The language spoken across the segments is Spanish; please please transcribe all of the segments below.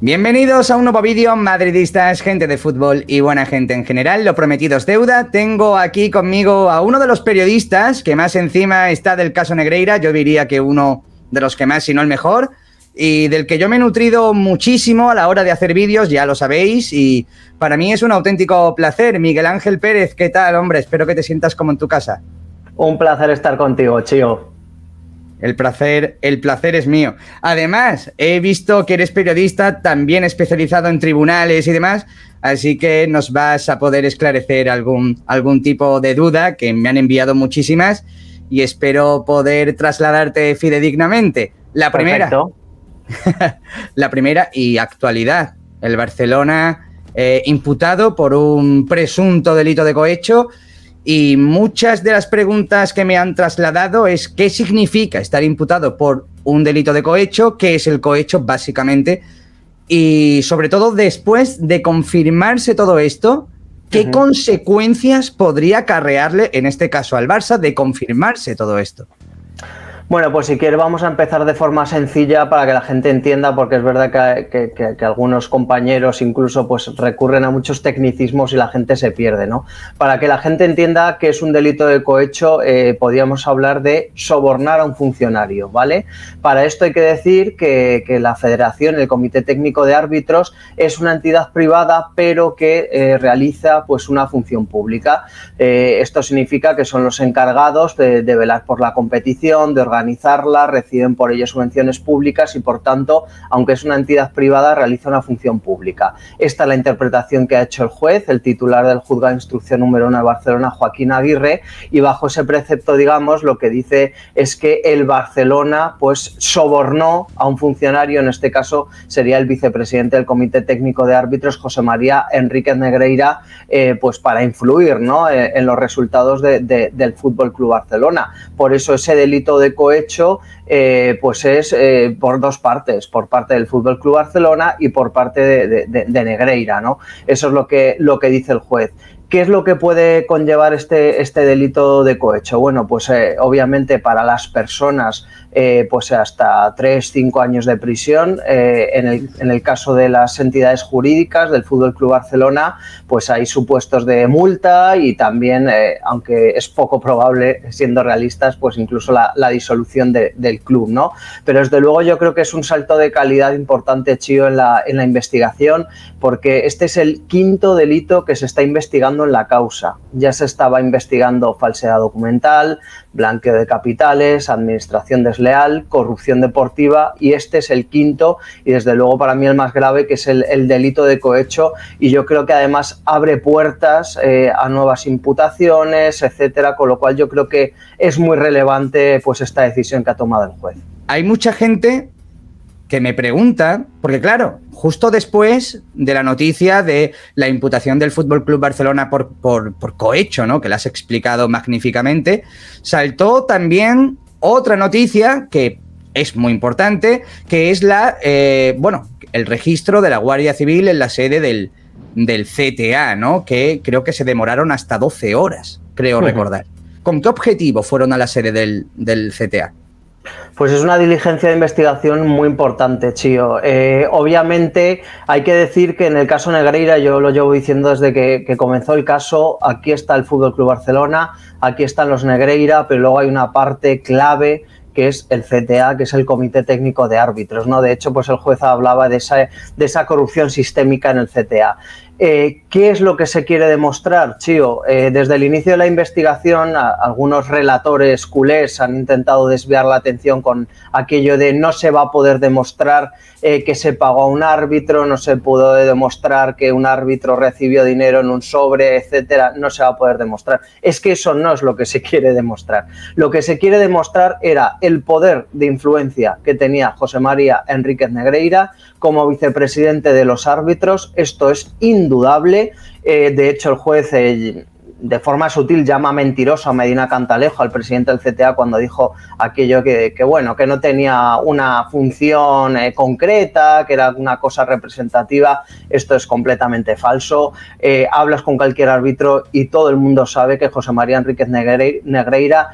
Bienvenidos a un nuevo vídeo, madridistas, gente de fútbol y buena gente en general. Lo prometido es deuda. Tengo aquí conmigo a uno de los periodistas que más encima está del caso Negreira. Yo diría que uno de los que más, si no el mejor, y del que yo me he nutrido muchísimo a la hora de hacer vídeos, ya lo sabéis, y para mí es un auténtico placer. Miguel Ángel Pérez, ¿qué tal, hombre? Espero que te sientas como en tu casa. Un placer estar contigo, Chío. El placer es mío. Además, he visto que eres periodista también especializado en tribunales y demás, así que nos vas a poder esclarecer algún tipo de duda, que me han enviado muchísimas, y espero poder trasladarte fidedignamente. La primera. Perfecto. La primera y actualidad. El Barcelona imputado por un presunto delito de cohecho. Y muchas de las preguntas que me han trasladado es qué significa estar imputado por un delito de cohecho, qué es el cohecho básicamente, y sobre todo después de confirmarse todo esto, qué consecuencias podría acarrearle en este caso al Barça de confirmarse todo esto. Bueno, pues si quieres vamos a empezar de forma sencilla para que la gente entienda, porque es verdad que algunos compañeros incluso pues recurren a muchos tecnicismos y la gente se pierde, ¿no? Para que la gente entienda que es un delito de cohecho, podríamos hablar de sobornar a un funcionario, ¿vale? Para esto hay que decir que la Federación, el Comité Técnico de Árbitros, es una entidad privada, pero que realiza pues una función pública. Esto significa que son los encargados de velar por la competición, de organizarla, reciben por ello subvenciones públicas y, por tanto, aunque es una entidad privada, realiza una función pública. Esta es la interpretación que ha hecho el juez, el titular del Juzgado de Instrucción número 1 de Barcelona, Joaquín Aguirre, y bajo ese precepto, digamos, lo que dice es que el Barcelona pues sobornó a un funcionario, en este caso sería el vicepresidente del Comité Técnico de Árbitros, José María Enríquez Negreira, pues para influir, ¿no?, en los resultados del Fútbol Club Barcelona. Por eso ese delito de cohecho pues es por dos partes, por parte del Fútbol Club Barcelona y por parte de Negreira, ¿no? Eso es lo que dice el juez. ¿Qué es lo que puede conllevar este delito de cohecho? Bueno, pues obviamente para las personas pues hasta 3-5 años de prisión. En el caso de las entidades jurídicas del Fútbol Club Barcelona, pues hay supuestos de multa y también, aunque es poco probable, siendo realistas, pues incluso la disolución del club, ¿no? Pero desde luego yo creo que es un salto de calidad importante, Chío, en la investigación, porque este es el quinto delito que se está investigando en la causa. Ya se estaba investigando falsedad documental, blanqueo de capitales, administración desleal, corrupción deportiva, y este es el quinto y desde luego para mí el más grave, que es el delito de cohecho, y yo creo que además abre puertas a nuevas imputaciones, etcétera, con lo cual yo creo que es muy relevante pues esta decisión que ha tomado el juez. Hay mucha gente que me pregunta, porque claro, justo después de la noticia de la imputación del Fútbol Club Barcelona por cohecho, ¿no?, que la has explicado magníficamente, saltó también otra noticia que es muy importante, que es el registro de la Guardia Civil en la sede del CTA, ¿no?, que creo que se demoraron hasta 12 horas, creo recordar. ¿Con qué objetivo fueron a la sede del CTA? Pues es una diligencia de investigación muy importante, Chío. Obviamente hay que decir que en el caso Negreira, yo lo llevo diciendo desde que comenzó el caso, aquí está el Fútbol Club Barcelona, aquí están los Negreira, pero luego hay una parte clave que es el CTA, que es el Comité Técnico de Árbitros, ¿no? De hecho, pues el juez hablaba de esa corrupción sistémica en el CTA. ¿Qué es lo que se quiere demostrar, Chío? Desde el inicio de la investigación, algunos relatores culés han intentado desviar la atención con aquello de no se va a poder demostrar que se pagó a un árbitro, no se pudo demostrar que un árbitro recibió dinero en un sobre, etcétera, no se va a poder demostrar. Es que eso no es lo que se quiere demostrar. Lo que se quiere demostrar era el poder de influencia que tenía José María Enríquez Negreira como vicepresidente de los árbitros. Esto es indudable. De hecho, el juez de forma sutil llama mentiroso a Medina Cantalejo, al presidente del CTA, cuando dijo aquello que no tenía una función concreta, que era una cosa representativa. Esto es completamente falso. Hablas con cualquier árbitro y todo el mundo sabe que José María Enríquez Negreira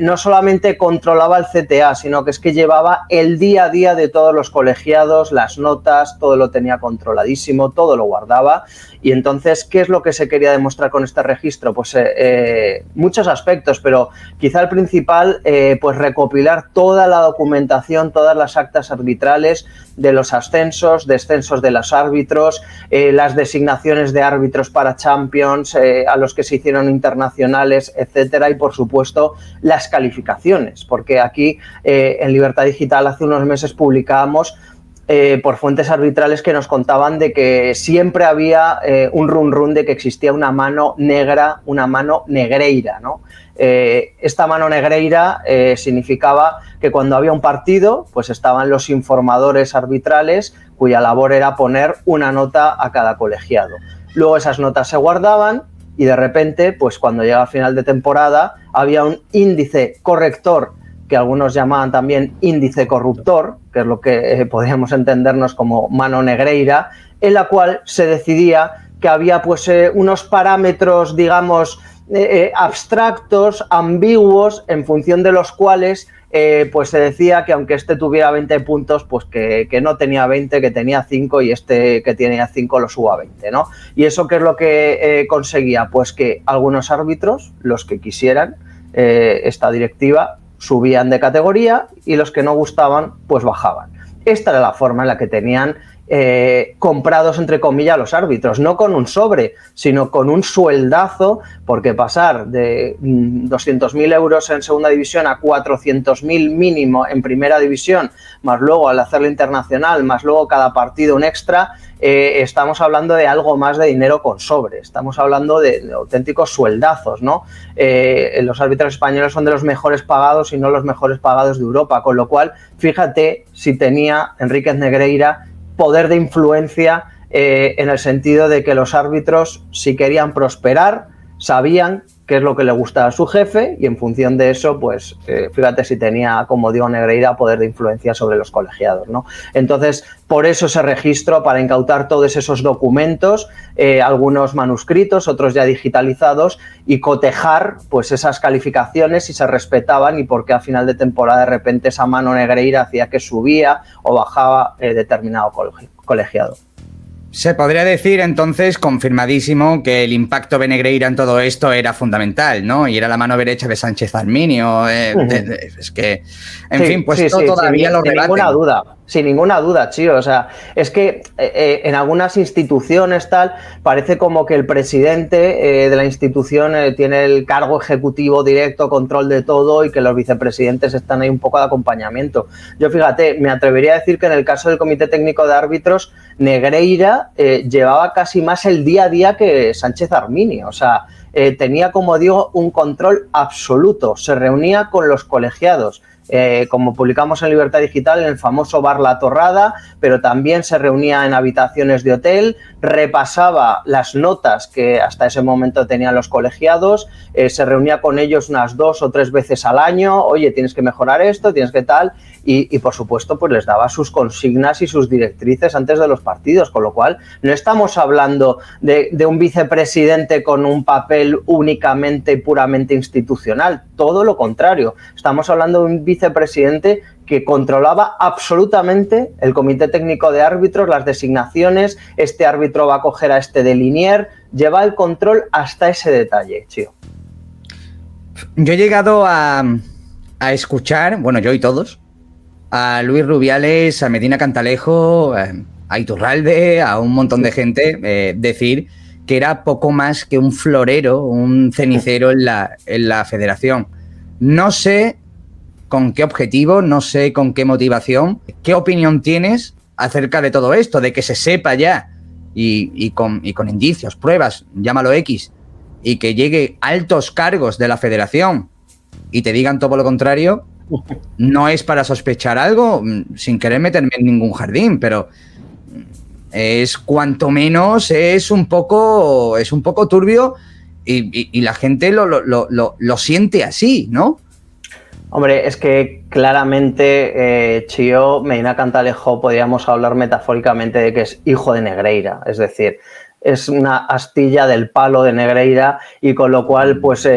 no solamente controlaba el CTA, sino que es que llevaba el día a día de todos los colegiados, las notas, todo lo tenía controladísimo, todo lo guardaba. Y entonces, ¿qué es lo que se quería demostrar con este registro? Pues muchos aspectos, pero quizá el principal, pues recopilar toda la documentación, todas las actas arbitrales de los ascensos, descensos de los árbitros, las designaciones de árbitros para Champions, a los que se hicieron internacionales, etcétera, y por supuesto las calificaciones, porque aquí en Libertad Digital hace unos meses publicábamos por fuentes arbitrales que nos contaban de que siempre había un run de que existía una mano negra, una mano negreira, ¿no? Esta mano negreira significaba que cuando había un partido, pues estaban los informadores arbitrales cuya labor era poner una nota a cada colegiado. Luego esas notas se guardaban y de repente, pues cuando llegaba final de temporada, había un índice corrector, que algunos llamaban también índice corruptor, que es lo que podríamos entendernos como mano negreira, en la cual se decidía que había pues unos parámetros, digamos, abstractos, ambiguos, en función de los cuales pues se decía que aunque este tuviera 20 puntos, pues que no tenía 20, que tenía 5, y este que tenía 5 lo suba a 20, ¿no? ¿Y eso qué es lo que conseguía? Pues que algunos árbitros, los que quisieran esta directiva, subían de categoría y los que no gustaban, pues bajaban. Esta era la forma en la que tenían comprados, entre comillas, los árbitros, no con un sobre, sino con un sueldazo, porque pasar de 200.000 euros en segunda división a 400.000 mínimo en primera división, más luego al hacerlo internacional, más luego cada partido un extra, estamos hablando de algo más de dinero con sobre, estamos hablando de auténticos sueldazos, ¿no? Los árbitros españoles son de los mejores pagados y no los mejores pagados de Europa, con lo cual, fíjate si tenía Enríquez Negreira poder de influencia en el sentido de que los árbitros, si querían prosperar, sabían qué es lo que le gustaba a su jefe y en función de eso, pues fíjate si tenía, como digo, Negreira, poder de influencia sobre los colegiados, ¿no? Entonces, por eso ese registro, para incautar todos esos documentos, algunos manuscritos, otros ya digitalizados, y cotejar pues esas calificaciones si se respetaban y por qué a final de temporada de repente esa mano Negreira hacía que subía o bajaba determinado colegiado. Se podría decir entonces, confirmadísimo, que el impacto de Negreira en todo esto era fundamental, ¿no? Y era la mano derecha de Sánchez Arminio. Es que, en fin, pues esto todavía lo rebaten. Sin ninguna duda, Chío. O sea, es que en algunas instituciones tal, parece como que el presidente de la institución tiene el cargo ejecutivo directo, control de todo, y que los vicepresidentes están ahí un poco de acompañamiento. Yo, fíjate, me atrevería a decir que en el caso del Comité Técnico de Árbitros, Negreira llevaba casi más el día a día que Sánchez Arminio. O sea, tenía, como digo, un control absoluto. Se reunía con los colegiados. Como publicamos en Libertad Digital, en el famoso bar La Torrada, pero también se reunía en habitaciones de hotel, repasaba las notas que hasta ese momento tenían los colegiados, se reunía con ellos unas 2 o 3 veces al año, oye, tienes que mejorar esto, tienes que tal, y por supuesto pues les daba sus consignas y sus directrices antes de los partidos, con lo cual no estamos hablando de un vicepresidente con un papel únicamente y puramente institucional, todo lo contrario, estamos hablando de un vicepresidente que controlaba absolutamente el Comité Técnico de Árbitros, las designaciones, este árbitro va a coger a este de Linier, lleva el control hasta ese detalle, Chío. Yo he llegado a escuchar, bueno, yo y todos, a Luis Rubiales, a Medina Cantalejo, a Iturralde, a un montón de gente decir que era poco más que un florero, un cenicero en la federación. No sé con qué objetivo, no sé con qué motivación. ¿Qué opinión tienes acerca de todo esto? De que se sepa ya y con indicios, pruebas, llámalo X, y que llegue altos cargos de la federación y te digan todo lo contrario. No es para sospechar algo, sin querer meterme en ningún jardín, pero es cuanto menos es un poco turbio y la gente lo siente así, ¿no? Hombre, es que claramente Chio Medina Cantalejo podríamos hablar metafóricamente de que es hijo de Negreira, es decir, es una astilla del palo de Negreira y con lo cual pues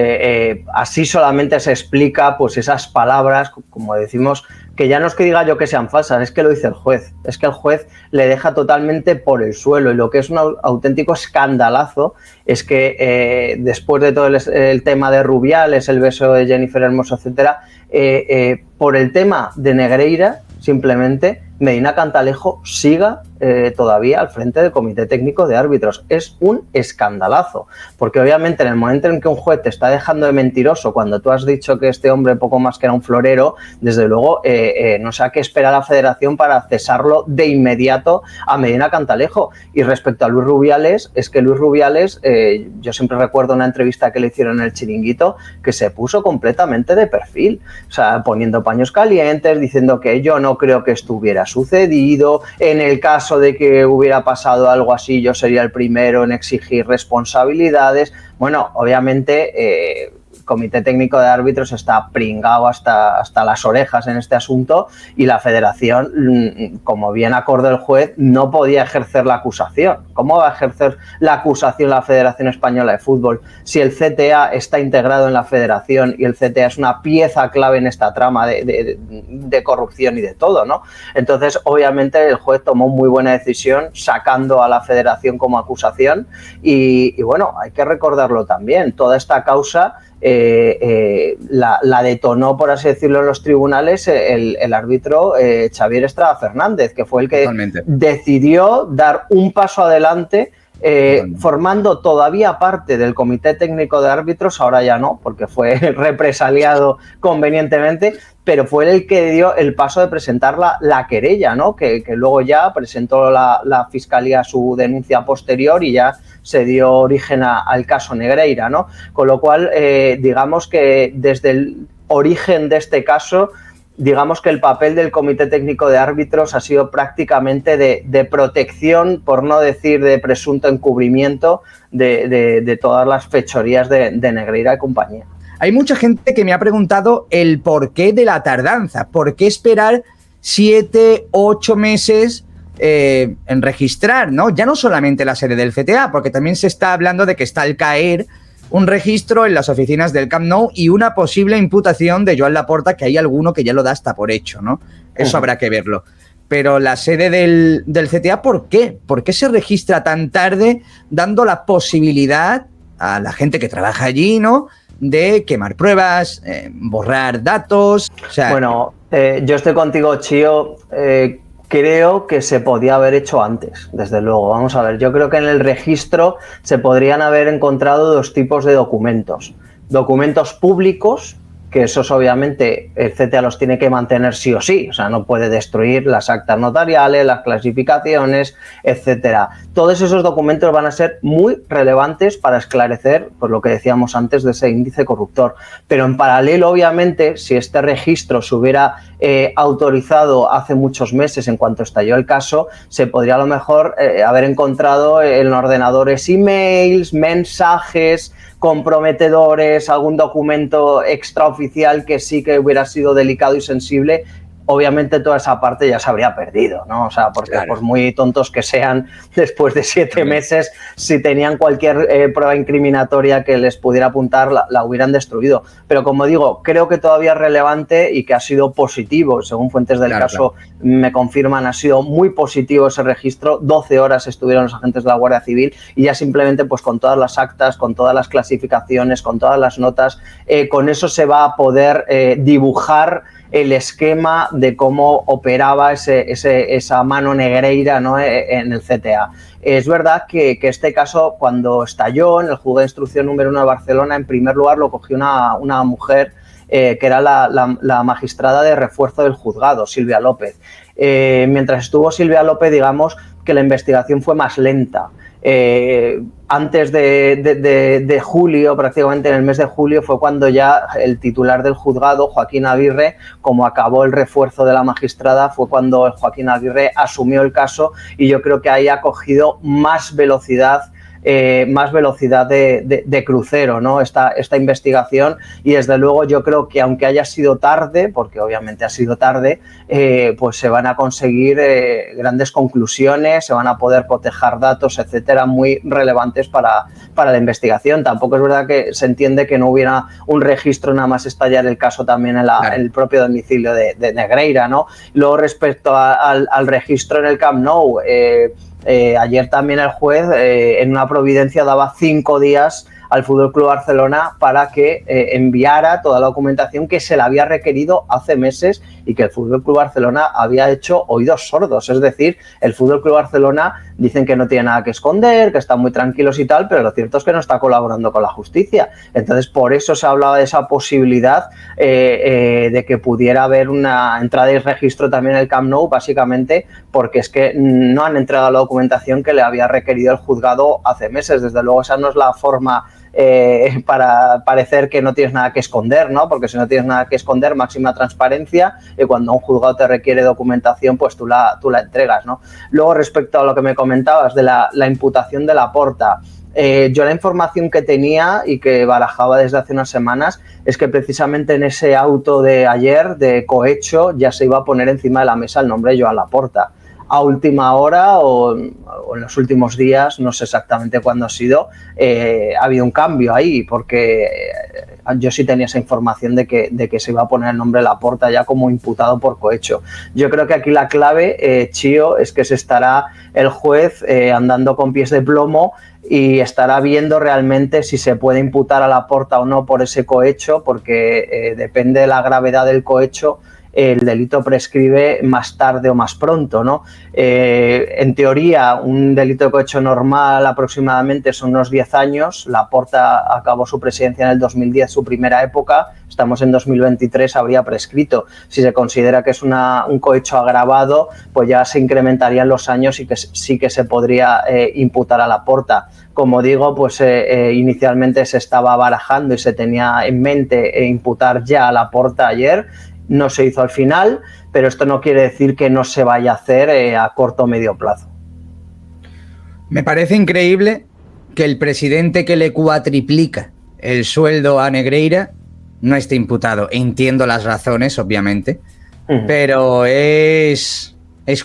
así solamente se explica pues esas palabras, como decimos, que ya no es que diga yo que sean falsas, es que lo dice el juez, es que el juez le deja totalmente por el suelo y lo que es un auténtico escandalazo es que después de todo el tema de Rubiales, el beso de Jennifer Hermoso, etcétera, por el tema de Negreira, simplemente Medina Cantalejo siga todavía al frente del Comité Técnico de Árbitros. Es un escandalazo, porque obviamente en el momento en que un juez te está dejando de mentiroso cuando tú has dicho que este hombre poco más que era un florero, desde luego no sé a qué espera la Federación para cesarlo de inmediato a Medina Cantalejo. Y respecto a Luis Rubiales, es que Luis Rubiales, yo siempre recuerdo una entrevista que le hicieron en el Chiringuito, que se puso completamente de perfil, o sea, poniendo paños calientes, diciendo que yo no creo que esto hubiera sucedido, en el caso de que hubiera pasado algo así, yo sería el primero en exigir responsabilidades. Bueno, obviamente Comité Técnico de Árbitros está pringado hasta las orejas en este asunto y la Federación, como bien acordó el juez, no podía ejercer la acusación. ¿Cómo va a ejercer la acusación la Federación Española de Fútbol si el CTA está integrado en la Federación y el CTA es una pieza clave en esta trama de corrupción y de todo, ¿no? Entonces, obviamente, el juez tomó muy buena decisión sacando a la Federación como acusación y bueno, hay que recordarlo también, toda esta causa la detonó, por así decirlo, en los tribunales el árbitro Xavier Estrada Fernández, que fue el que decidió dar un paso adelante formando todavía parte del Comité Técnico de Árbitros, ahora ya no, porque fue represaliado convenientemente, pero fue el que dio el paso de presentar la querella, ¿no? Que luego ya presentó la Fiscalía su denuncia posterior y ya se dio origen al caso Negreira, ¿no? Con lo cual, digamos que desde el origen de este caso, digamos que el papel del Comité Técnico de Árbitros ha sido prácticamente de protección, por no decir de presunto encubrimiento, de todas las fechorías de Negreira y compañía. Hay mucha gente que me ha preguntado el porqué de la tardanza, por qué esperar 7, 8 meses en registrar, ¿no? Ya no solamente la sede del CTA, porque también se está hablando de que está al caer un registro en las oficinas del Camp Nou y una posible imputación de Joan Laporta, que hay alguno que ya lo da hasta por hecho, ¿no? Eso habrá que verlo. Pero la sede del CTA, ¿por qué? ¿Por qué se registra tan tarde, dando la posibilidad a la gente que trabaja allí, ¿no?, de quemar pruebas, borrar datos? O sea, bueno, yo estoy contigo, Chio. Creo que se podía haber hecho antes, desde luego. Vamos a ver, yo creo que en el registro se podrían haber encontrado dos tipos de documentos. Documentos públicos, que esos obviamente el CTA los tiene que mantener sí o sí, o sea, no puede destruir las actas notariales, las clasificaciones, etcétera. Todos esos documentos van a ser muy relevantes para esclarecer, pues lo que decíamos antes de ese índice corruptor. Pero en paralelo, obviamente, si este registro se hubiera autorizado hace muchos meses en cuanto estalló el caso, se podría a lo mejor haber encontrado en ordenadores emails, mensajes comprometedores, algún documento extraoficial que sí que hubiera sido delicado y sensible. Obviamente toda esa parte ya se habría perdido, ¿no? O sea, porque claro, por muy tontos que sean, después de 7 meses, si tenían cualquier prueba incriminatoria que les pudiera apuntar, la hubieran destruido. Pero como digo, creo que todavía es relevante y que ha sido positivo. Según fuentes del caso me confirman, ha sido muy positivo ese registro. 12 horas estuvieron los agentes de la Guardia Civil y ya simplemente pues con todas las actas, con todas las clasificaciones, con todas las notas, con eso se va a poder dibujar el esquema de cómo operaba esa mano negreira, ¿no?, en el CTA. Es verdad que este caso, cuando estalló en el juzgado de instrucción número 1 de Barcelona, en primer lugar lo cogió una mujer que era la magistrada de refuerzo del juzgado, Silvia López. Mientras estuvo Silvia López, digamos que la investigación fue más lenta. Antes de julio, prácticamente en el mes de julio, fue cuando ya el titular del juzgado, Joaquín Aguirre, como acabó el refuerzo de la magistrada, fue cuando Joaquín Aguirre asumió el caso y yo creo que ahí ha cogido más velocidad más velocidad de crucero, ¿no? Esta investigación, y desde luego yo creo que aunque haya sido tarde, porque obviamente ha sido tarde, pues se van a conseguir grandes conclusiones, se van a poder cotejar datos, etcétera, muy relevantes para la investigación. Tampoco es verdad que se entiende que no hubiera un registro nada más estallar el caso también en el propio domicilio de Negreira, ¿no? Luego, respecto al registro en el Camp Nou, ayer también el juez en una providencia daba 5 días al FC Barcelona para que enviara toda la documentación que se le había requerido hace meses y que el FC Barcelona había hecho oídos sordos. Es decir, el FC Barcelona dicen que no tiene nada que esconder, que están muy tranquilos y tal, pero lo cierto es que no está colaborando con la justicia. Entonces, por eso se hablaba de esa posibilidad de que pudiera haber una entrada y registro también en el Camp Nou, básicamente porque es que no han entregado la documentación que le había requerido el juzgado hace meses. Desde luego, esa no es la forma para parecer que no tienes nada que esconder, ¿no? Porque si no tienes nada que esconder, máxima transparencia, y cuando un juzgado te requiere documentación, pues tú la entregas, ¿no? Luego, respecto a lo que me comentabas de la imputación de Laporta, yo la información que tenía y que barajaba desde hace unas semanas es que precisamente en ese auto de ayer de cohecho ya se iba a poner encima de la mesa el nombre de Joan Laporta. A última hora o en los últimos días, no sé exactamente cuándo ha sido, ha habido un cambio ahí, porque yo sí tenía esa información de que se iba a poner el nombre de Laporta ya como imputado por cohecho. Yo creo que aquí la clave, Chío, es que se estará el juez andando con pies de plomo y estará viendo realmente si se puede imputar a Laporta o no por ese cohecho, porque depende de la gravedad del cohecho, el delito prescribe más tarde o más pronto, ¿no? En teoría, un delito de cohecho normal aproximadamente son unos 10 años. Laporta acabó su presidencia en el 2010, su primera época. Estamos en 2023, habría prescrito. Si se considera que es un cohecho agravado, pues ya se incrementarían los años y que sí que se podría imputar a Laporta. Como digo, pues inicialmente se estaba barajando y se tenía en mente imputar ya a Laporta ayer. No se hizo al final, pero esto no quiere decir que no se vaya a hacer a corto o medio plazo. Me parece increíble que el presidente que le cuatriplica el sueldo a Negreira no esté imputado. Entiendo las razones, obviamente, pero es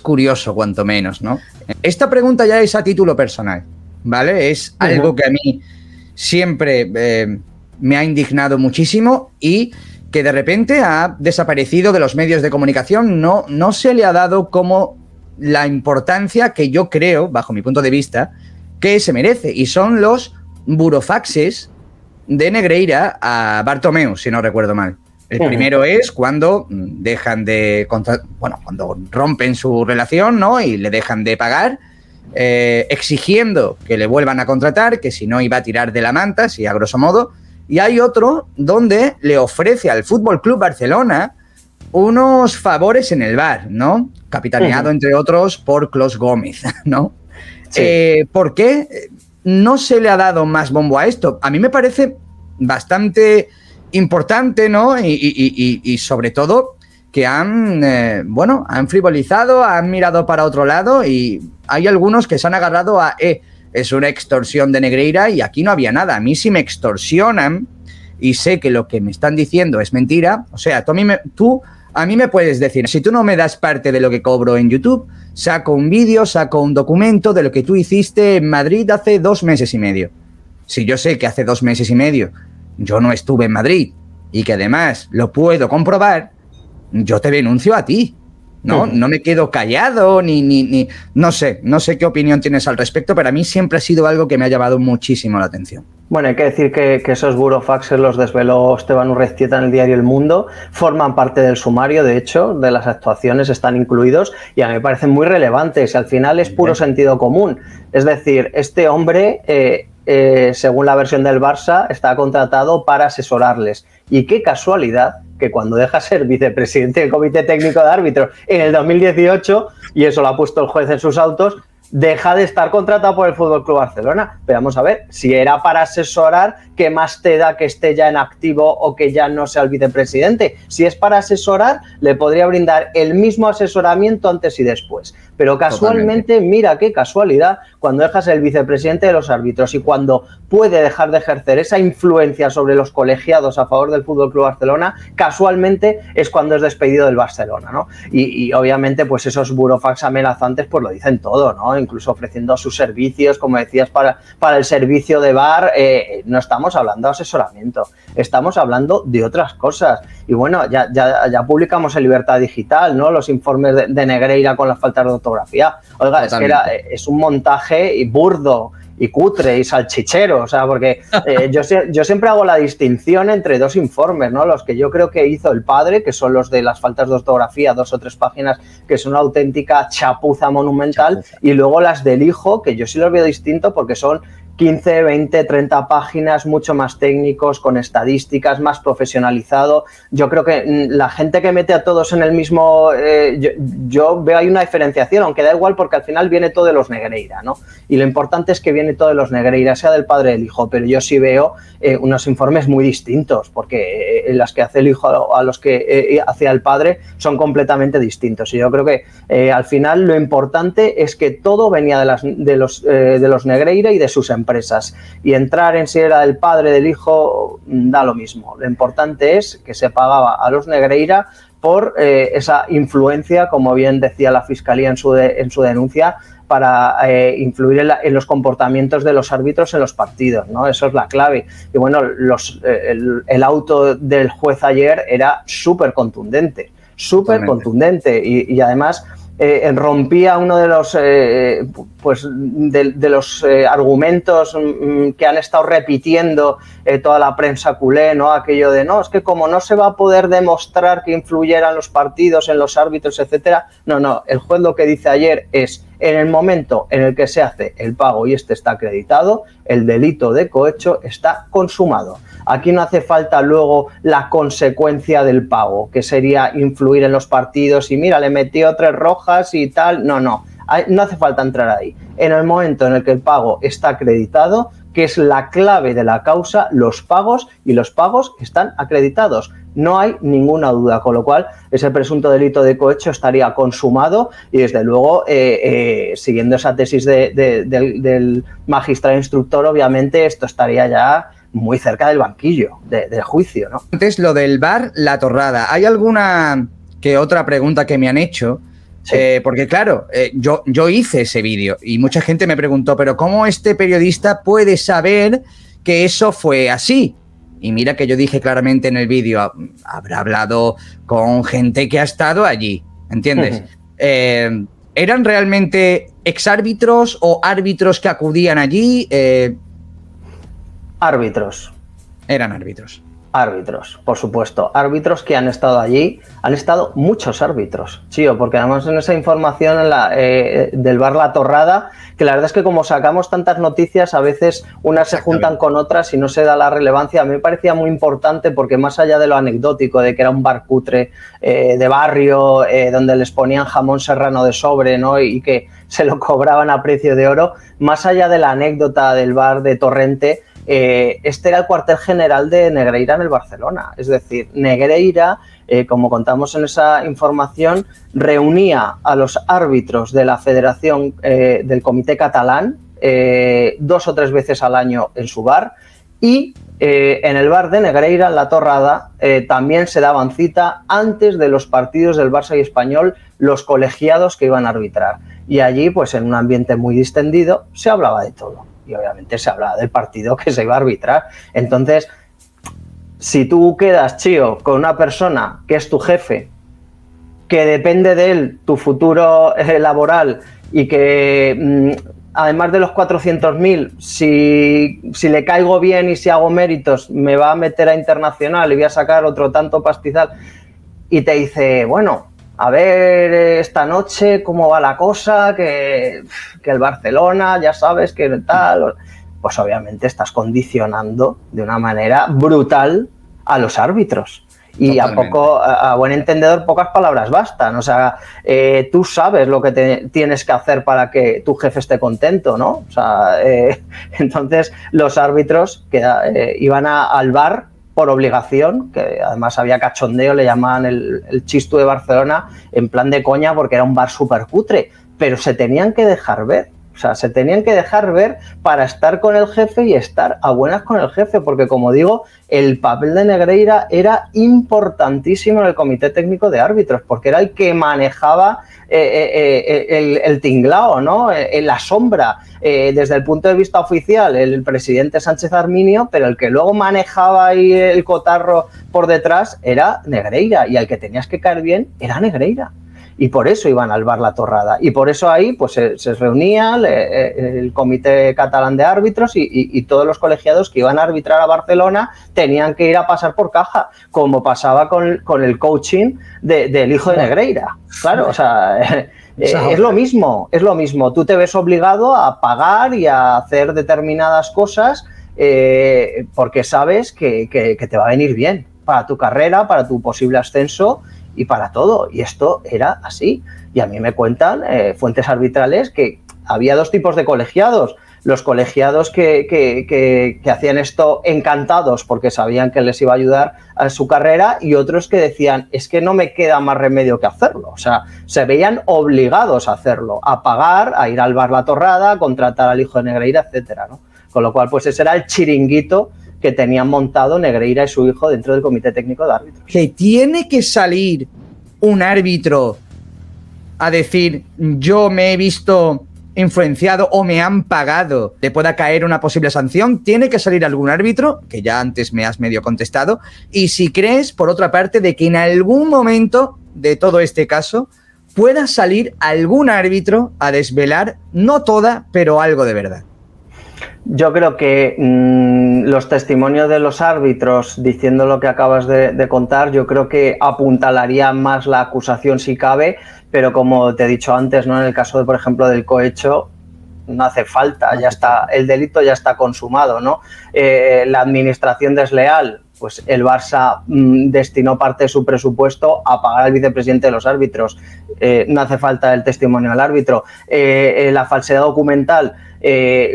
curioso, cuanto menos, ¿no? Esta pregunta ya es a título personal, ¿vale? Es algo que a mí siempre me ha indignado muchísimo y que de repente ha desaparecido de los medios de comunicación, no se le ha dado como la importancia que yo creo, bajo mi punto de vista, que se merece. Y son los burofaxes de Negreira a Bartomeu, si no recuerdo mal. El primero es cuando dejan de cuando rompen su relación, ¿no? Y le dejan de pagar, exigiendo que le vuelvan a contratar, que si no iba a tirar de la manta, si a grosso modo. Y hay otro donde le ofrece al FC Barcelona unos favores en el bar, ¿no? Capitaneado, entre otros, por Clos Gómez, ¿no? Sí. ¿Por qué no se le ha dado más bombo a esto? A mí me parece bastante importante, ¿no? Y sobre todo que han frivolizado, han mirado para otro lado y hay algunos que se han agarrado a... es una extorsión de Negreira y aquí no había nada. A mí si me extorsionan y sé que lo que me están diciendo es mentira, o sea, tú a mí me puedes decir, si tú no me das parte de lo que cobro en YouTube, saco un vídeo, saco un documento de lo que tú hiciste en Madrid hace 2 meses y medio. Si yo sé que hace 2 meses y medio yo no estuve en Madrid y que además lo puedo comprobar, yo te denuncio a ti. No me quedo callado, ni no sé qué opinión tienes al respecto, pero a mí siempre ha sido algo que me ha llamado muchísimo la atención. Bueno, hay que decir que esos burofaxes los desveló Esteban Urreztieta en el diario El Mundo, forman parte del sumario, de hecho, de las actuaciones, están incluidos y a mí me parecen muy relevantes. Al final es puro sentido común. Es decir, este hombre, según la versión del Barça, está contratado para asesorarles. Y qué casualidad que cuando deja ser vicepresidente del Comité Técnico de Árbitros en el 2018, y eso lo ha puesto el juez en sus autos, deja de estar contratado por el FC Barcelona. Pero vamos a ver, si era para asesorar, ¿qué más te da que esté ya en activo o que ya no sea el vicepresidente? Si es para asesorar, le podría brindar el mismo asesoramiento antes y después. Pero casualmente, mira qué casualidad, cuando dejas el vicepresidente de los árbitros y cuando puede dejar de ejercer esa influencia sobre los colegiados a favor del FC Barcelona, casualmente es cuando es despedido del Barcelona, ¿no? Y obviamente pues esos burofax amenazantes pues lo dicen todo, ¿no? Incluso ofreciendo sus servicios, como decías, para el servicio de VAR. No estamos hablando de asesoramiento, estamos hablando de otras cosas. Y bueno, ya publicamos en Libertad Digital, ¿no? Los informes de Negreira con las faltas de ortografía. Oiga, totalmente. Es un montaje burdo y cutre y salchichero, o sea, porque yo siempre hago la distinción entre dos informes, ¿no? Los que yo creo que hizo el padre, que son los de las faltas de ortografía, 2 o 3 páginas, que son una auténtica chapuza monumental, y luego las del hijo, que yo sí los veo distinto porque son 15, 20, 30 páginas, mucho más técnicos, con estadísticas, más profesionalizado. Yo creo que la gente que mete a todos en el mismo... yo veo ahí una diferenciación, aunque da igual porque al final viene todo de los Negreira, ¿no? Y lo importante es que viene todo de los Negreira, sea del padre del hijo, pero yo sí veo unos informes muy distintos, porque las que hace el hijo a los que hacía el padre son completamente distintos. Y yo creo que al final lo importante es que todo venía de los Negreira y de sus empresas, y entrar en si era del padre, del hijo, da lo mismo. Lo importante es que se pagaba a los Negreira por esa influencia, como bien decía la Fiscalía en su denuncia, para influir en los comportamientos de los árbitros en los partidos, ¿no? Eso es la clave. Y bueno, el auto del juez ayer era súper contundente, y además rompía uno de los argumentos que han estado repitiendo toda la prensa culé, ¿no? Aquello de no, es que como no se va a poder demostrar que influyeran los partidos en los árbitros, etcétera. No, el juez lo que dice ayer es: en el momento en el que se hace el pago y está acreditado, el delito de cohecho está consumado. Aquí no hace falta luego la consecuencia del pago, que sería influir en los partidos y mira, le metió 3 rojas y tal. No hace falta entrar ahí. En el momento en el que el pago está acreditado, que es la clave de la causa, los pagos están acreditados. No hay ninguna duda, con lo cual ese presunto delito de cohecho estaría consumado y desde luego, siguiendo esa tesis del magistrado instructor, obviamente esto estaría ya muy cerca del banquillo del juicio, ¿no? Antes lo del VAR, la torrada. ¿Hay alguna que otra pregunta que me han hecho? Sí. Porque claro, yo hice ese vídeo y mucha gente me preguntó, pero ¿cómo este periodista puede saber que eso fue así? Y mira que yo dije claramente en el vídeo, habrá hablado con gente que ha estado allí, ¿entiendes? ¿Eran realmente exárbitros o árbitros que acudían allí? Árbitros. Eran árbitros. Árbitros, por supuesto. Árbitros que han estado allí. Han estado muchos árbitros, Chío, porque además en esa información del VAR La Torrada, que la verdad es que como sacamos tantas noticias, a veces unas se juntan con otras y no se da la relevancia. A mí me parecía muy importante porque más allá de lo anecdótico, de que era un bar cutre de barrio, donde les ponían jamón serrano de sobre, ¿no? Y que se lo cobraban a precio de oro, más allá de la anécdota del bar de Torrente, este era el cuartel general de Negreira en el Barcelona. Es decir, Negreira, como contamos en esa información, reunía a los árbitros de la Federación del Comité Catalán 2 o 3 veces al año en su bar, y en el bar de Negreira, en La Torrada, también se daban cita antes de los partidos del Barça y Español los colegiados que iban a arbitrar. Y allí, pues en un ambiente muy distendido, se hablaba de todo. Y obviamente se hablaba del partido que se iba a arbitrar. Entonces, si tú quedas, Chío, con una persona que es tu jefe, que depende de él tu futuro laboral y que además de los 400.000, si le caigo bien y si hago méritos, me va a meter a internacional y voy a sacar otro tanto pastizal, y te dice, bueno, a ver esta noche cómo va la cosa, que el Barcelona, ya sabes que tal, pues obviamente estás condicionando de una manera brutal a los árbitros. Y a buen entendedor, pocas palabras bastan. O sea, tú sabes lo que tienes que hacer para que tu jefe esté contento, ¿no? O sea, entonces los árbitros que iban al bar por obligación, que además había cachondeo, le llamaban el Chistu de Barcelona, en plan de coña, porque era un bar súper cutre. pero se tenían que dejar ver. O sea, se tenían que dejar ver para estar con el jefe y estar a buenas con el jefe, porque como digo, el papel de Negreira era importantísimo en el comité técnico de árbitros, porque era el que manejaba el tinglao, ¿no? En la sombra, desde el punto de vista oficial, el presidente Sánchez Arminio, pero el que luego manejaba ahí el cotarro por detrás era Negreira, y al que tenías que caer bien era Negreira. Y por eso iban al bar La Torrada. Y por eso ahí pues se reunía el Comité Catalán de Árbitros y todos los colegiados que iban a arbitrar a Barcelona tenían que ir a pasar por caja, como pasaba con el coaching del hijo de Negreira. Claro, o sea, es lo mismo, es lo mismo. Tú te ves obligado a pagar y a hacer determinadas cosas porque sabes que te va a venir bien para tu carrera, para tu posible ascenso y para todo. Y esto era así. Y a mí me cuentan fuentes arbitrales que había dos tipos de colegiados. Los colegiados que hacían esto encantados porque sabían que les iba a ayudar a su carrera, y otros que decían, es que no me queda más remedio que hacerlo. O sea, se veían obligados a hacerlo, a pagar, a ir al bar La Torrada, a contratar al hijo de Negreira, etcétera, ¿no? Con lo cual, pues ese era el chiringuito que tenían montado Negreira y su hijo dentro del Comité Técnico de Árbitros. Que tiene que salir un árbitro a decir, yo me he visto influenciado o me han pagado, le pueda caer una posible sanción. Tiene que salir algún árbitro, que ya antes me has medio contestado, y si crees, por otra parte, de que en algún momento de todo este caso pueda salir algún árbitro a desvelar, no toda, pero algo de verdad. Yo creo que los testimonios de los árbitros, diciendo lo que acabas de contar, yo creo que apuntalaría más la acusación si cabe, pero como te he dicho antes, ¿no? En el caso, por ejemplo, del cohecho, no hace falta, ya está, el delito ya está consumado, ¿no? La administración desleal, pues el Barça destinó parte de su presupuesto a pagar al vicepresidente de los árbitros. No hace falta el testimonio del árbitro. La falsedad documental,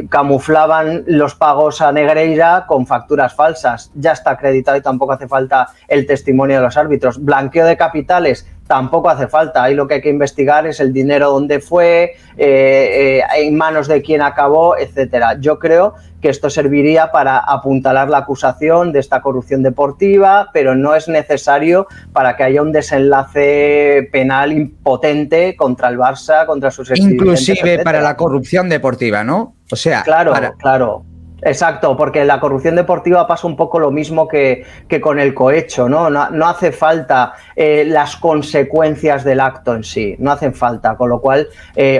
camuflaban los pagos a Negreira con facturas falsas. Ya está acreditado y tampoco hace falta el testimonio de los árbitros. Blanqueo de capitales, tampoco hace falta. Ahí lo que hay que investigar es el dinero, dónde fue, en manos de quién acabó, etcétera. Yo creo que esto serviría para apuntalar la acusación de esta corrupción deportiva, pero no es necesario para que haya un desenlace penal impotente contra el Barça, contra sus exdirigentes, inclusive etcétera. Para la corrupción deportiva, ¿no? O sea, claro, claro. Exacto, porque la corrupción deportiva pasa un poco lo mismo que con el cohecho, ¿no? No hace falta las consecuencias del acto en sí, no hacen falta, con lo cual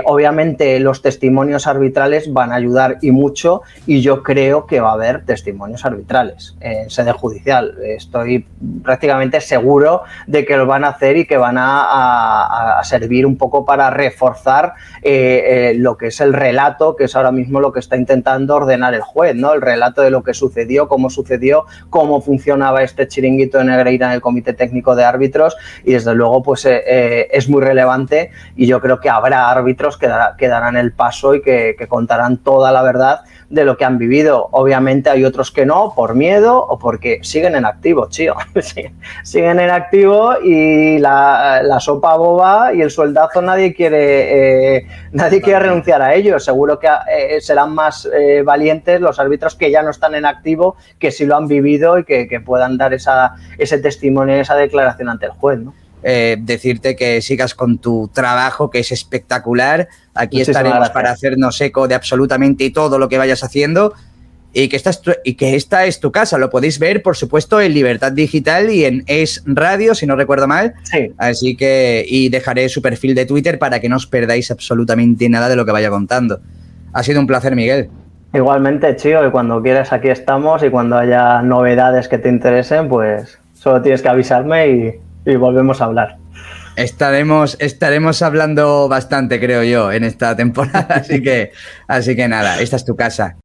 obviamente los testimonios arbitrales van a ayudar y mucho, y yo creo que va a haber testimonios arbitrales en sede judicial. Estoy prácticamente seguro de que lo van a hacer y que van a servir un poco para reforzar lo que es el relato, que es ahora mismo lo que está intentando ordenar el juez, ¿no? El relato de lo que sucedió, cómo funcionaba este chiringuito de Negreira en el Comité Técnico de Árbitros, y desde luego pues es muy relevante, y yo creo que habrá árbitros que darán el paso y que contarán toda la verdad de lo que han vivido. Obviamente hay otros que no, por miedo o porque siguen en activo, chío. Siguen en activo, y la sopa boba y el sueldazo nadie quiere renunciar a ello. Seguro que serán más valientes los árbitros que ya no están en activo, que sí lo han vivido y que puedan dar ese testimonio, esa declaración ante el juez, ¿no? Decirte que sigas con tu trabajo, que es espectacular. Aquí muchísimas estaremos gracias para hacernos eco de absolutamente todo lo que vayas haciendo, y que esta es tu casa. Lo podéis ver, por supuesto, en Libertad Digital y en Es Radio, si no recuerdo mal. Sí. Así que, y dejaré su perfil de Twitter para que no os perdáis absolutamente nada de lo que vaya contando. Ha sido un placer, Miguel. Igualmente, Chío, y cuando quieras aquí estamos, y cuando haya novedades que te interesen, pues solo tienes que avisarme y volvemos a hablar. Estaremos hablando bastante, creo yo, en esta temporada, así que nada, esta es tu casa.